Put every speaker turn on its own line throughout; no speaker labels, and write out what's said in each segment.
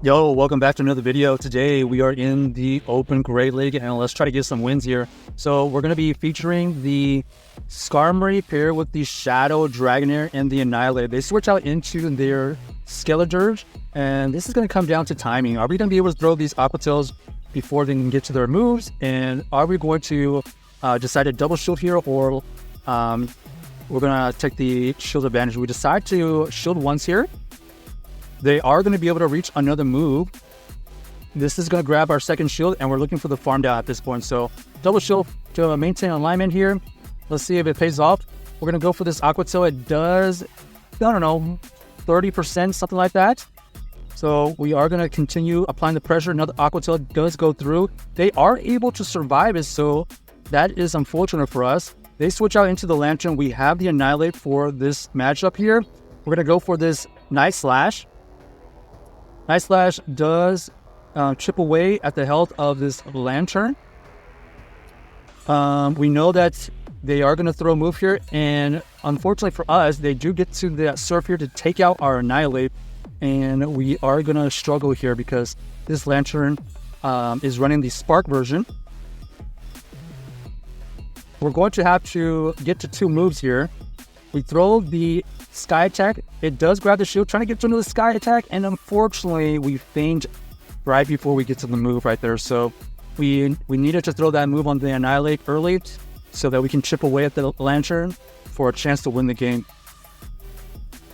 Yo, welcome back to another video. Today we are in the Open Great League and let's try to get some wins here. So we're going to be featuring the Skarmory pair with the Shadow Dragonair and the Annihilape. They switch out into their Skeledirge and this is going to come down to timing. Are we going to be able to throw these Aqua Tails before they can get to their moves? And are we going to decide to double shield here, or we're going to take the shield advantage? We decide to shield once here. They are going to be able to reach another move. This is going to grab our second shield, and we're looking for the farm down at this point. So double shield to maintain alignment here. Let's see if it pays off. We're going to go for this Aqua Tail. It does, I don't know, 30%, something like that. So we are going to continue applying the pressure. Another Aqua Tail does go through. They are able to survive it, so that is unfortunate for us. They switch out into the Lantern. We have the Annihilape for this matchup here. We're going to go for this Night Slash. Night Slash does chip away at the health of this Lantern. We know that they are going to throw a move here, and unfortunately for us, they do get to the Surf here to take out our Annihilape, and we are going to struggle here because this Lantern is running the Spark version. We're going to have to get to two moves here. We throw the Sky Attack. It does grab the shield, trying to get to another Sky Attack, and unfortunately we faint right before we get to the move right there. So we needed to throw that move on the Annihilape early so that we can chip away at the Lantern for a chance to win the game.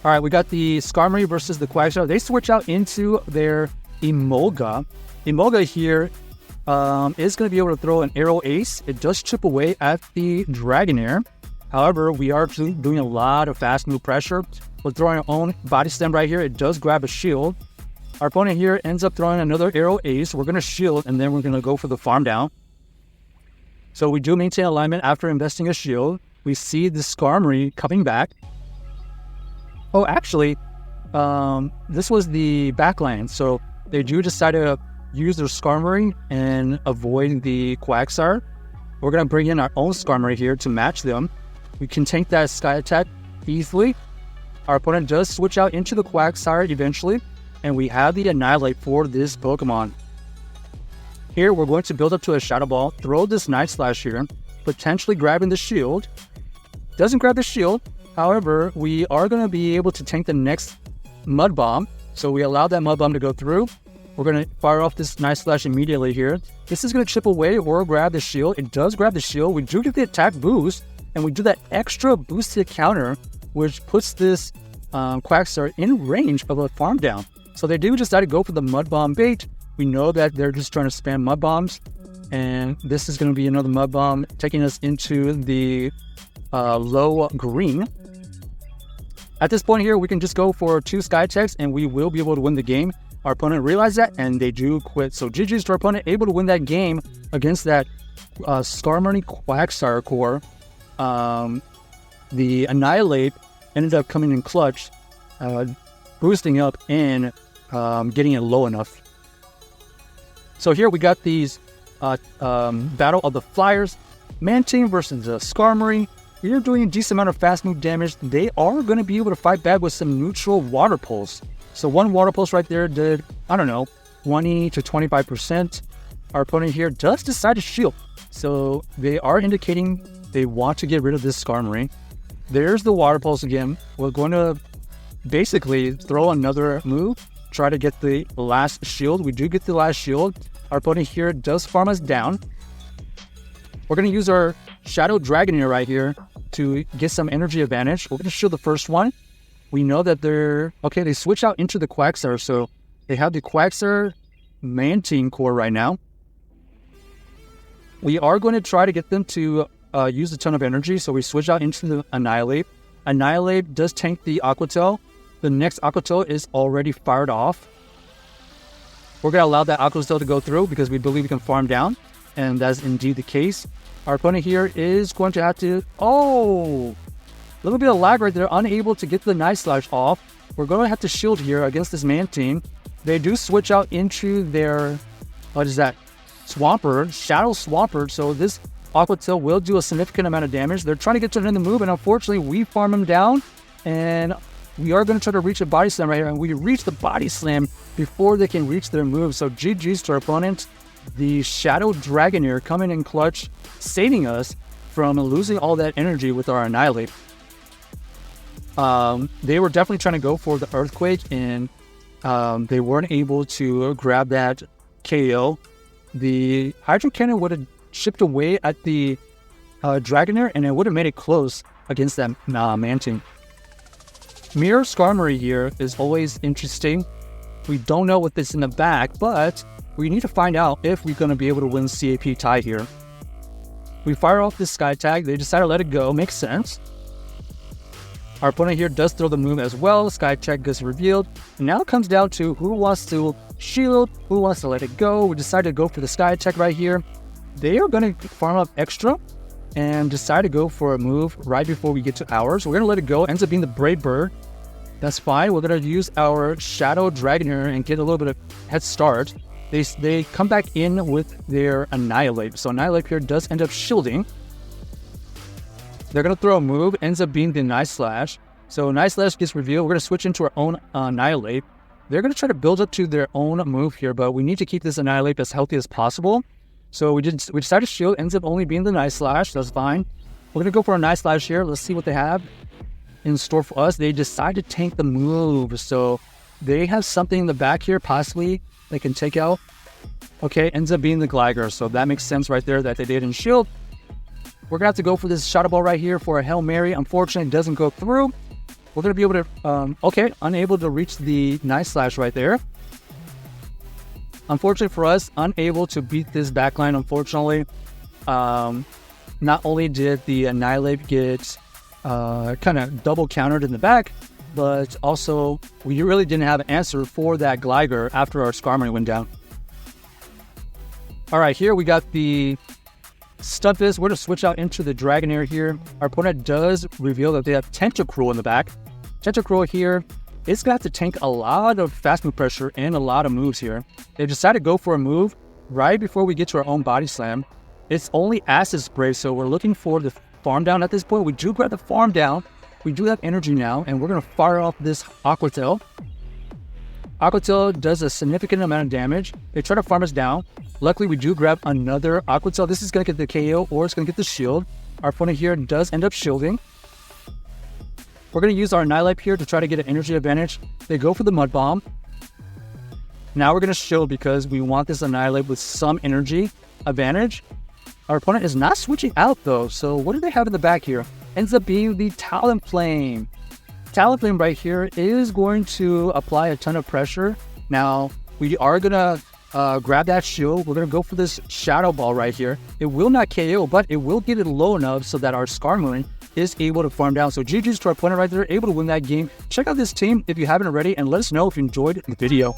Alright, we got the Skarmory versus the Quagsire. They switch out into their Emolga. Emolga here is going to be able to throw an Arrow Ace. It does chip away at the Dragonair. However, we are doing a lot of fast move pressure. We're throwing our own body stem right here. It does grab a shield. Our opponent here ends up throwing another Arrow Ace. We're going to shield, and then we're going to go for the farm down. So we do maintain alignment after investing a shield. We see the Skarmory coming back. Oh, actually, this was the backline. So they do decide to use their Skarmory and avoid the Quagsire. We're going to bring in our own Skarmory here to match them. We can tank that Sky Attack easily. Our opponent does switch out into the Quagsire eventually, and we have the Annihilape for this Pokemon. Here, we're going to build up to a Shadow Ball, throw this Night Slash here, potentially grabbing the shield. Doesn't grab the shield. However, we are going to be able to tank the next Mud Bomb, so we allow that Mud Bomb to go through. We're going to fire off this Night Slash immediately here. This is going to chip away or grab the shield. It does grab the shield. We do get the attack boost, and we do that extra boosted counter, which puts this Quagsire in range of a farm down. So they do decide to go for the Mud Bomb bait. We know that they're just trying to spam Mud Bombs, and this is going to be another Mud Bomb taking us into the low green. At this point here, we can just go for two Sky Attacks, and we will be able to win the game. Our opponent realized that, and they do quit. So GG's to our opponent, able to win that game against that Skarmory Quagsire core. The Annihilape ended up coming in clutch, boosting up and getting it low enough. So here we got these Battle of the Flyers. Mantine versus the Skarmory. You're doing a decent amount of fast move damage. They are going to be able to fight back with some neutral Water Pulse. So one Water Pulse right there did, I don't know, 20 to 25%. Our opponent here does decide to shield. So they are indicating they want to get rid of this Skarmory. There's the Water Pulse again. We're going to basically throw another move, try to get the last shield. We do get the last shield. Our opponent here does farm us down. We're going to use our Shadow Dragonair right here to get some energy advantage. We're going to shield the first one. We know that they switch out into the Quagsire, so they have the Quagsire Mantine core right now. We are going to try to get them to use a ton of energy, so we switch out into the Annihilape. Annihilape does tank the Aqua Tail. The next Aqua Tail is already fired off. We're going to allow that Aqua Tail to go through because we believe we can farm down, and that's indeed the case. Our opponent here is going to have to... Oh! A little bit of lag right there, unable to get the Night Slash off. We're going to have to shield here against this Mantine. They do switch out into their... What is that? Swampert, Shadow Swampert. So this Aqua Tail will do a significant amount of damage. They're trying to get to another move, and unfortunately, we farm him down. And we are going to try to reach a body slam right here, and we reach the body slam before they can reach their move. So GG's to our opponent. The Shadow Dragonair coming in clutch, saving us from losing all that energy with our Annihilape. They were definitely trying to go for the Earthquake, and they weren't able to grab that KO. The Hydro Cannon would have chipped away at the Dragonair, and it would have made it close against that Mantine. Mirror Skarmory here is always interesting. We don't know what this in the back, but we need to find out if we're going to be able to win CAP tie here. We fire off this Sky Tag. They decide to let it go. Makes sense. Our opponent here does throw the move as well. Sky Tag gets revealed. And now it comes down to who wants to shield, who wants to let it go. We decide to go for the Sky Tag right here. They are going to farm up extra and decide to go for a move right before we get to ours. We're going to let it go. Ends up being the Brave Bird. That's fine. We're going to use our Shadow Dragonair and get a little bit of head start. They come back in with their Annihilape. So Annihilape here does end up shielding. They're going to throw a move. Ends up being the Night Slash. So Night Slash gets revealed. We're going to switch into our own Annihilape. They're going to try to build up to their own move here, but we need to keep this Annihilape as healthy as possible. So we decided to shield. Ends up only being the Night Slash. That's fine. We're going to go for a Night Slash here. Let's see what they have in store for us. They decide to tank the move. So they have something in the back here, possibly they can take out. Okay, ends up being the Gligar. So that makes sense right there that they didn't shield. We're going to have to go for this Shadow Ball right here for a Hail Mary. Unfortunately, it doesn't go through. We're going to be able to, unable to reach the Night Slash right there. Unfortunately for us, unable to beat this backline, unfortunately. Not only did the Annihilape get kind of double countered in the back, but also we really didn't have an answer for that Gligar after our Skarmory went down. Alright, here we got the Stunfisk. We're going to switch out into the Dragonair here. Our opponent does reveal that they have Tentacruel in the back. Tentacruel here is going to have to tank a lot of fast move pressure and a lot of moves here. They decided to go for a move right before we get to our own Body Slam. It's only Acid Spray, so we're looking for the farm down at this point. We do grab the farm down. We do have energy now, and we're going to fire off this Aqua Tail. Aqua Tail does a significant amount of damage. They try to farm us down. Luckily, we do grab another Aqua Tail. This is going to get the KO, or it's going to get the shield. Our opponent here does end up shielding. We're going to use our Annihilape here to try to get an energy advantage. They go for the Mud Bomb. Now we're going to shield because we want this Annihilape with some energy advantage. Our opponent is not switching out though, so what do they have in the back here? Ends up being the Talonflame. Talonflame right here is going to apply a ton of pressure. Now, we are going to grab that shield. We're going to go for this Shadow Ball right here. It will not KO, but it will get it low enough so that our Skarmory is able to farm down. So GG's to our opponent right there, able to win that game. Check out this team if you haven't already, and let us know if you enjoyed the video.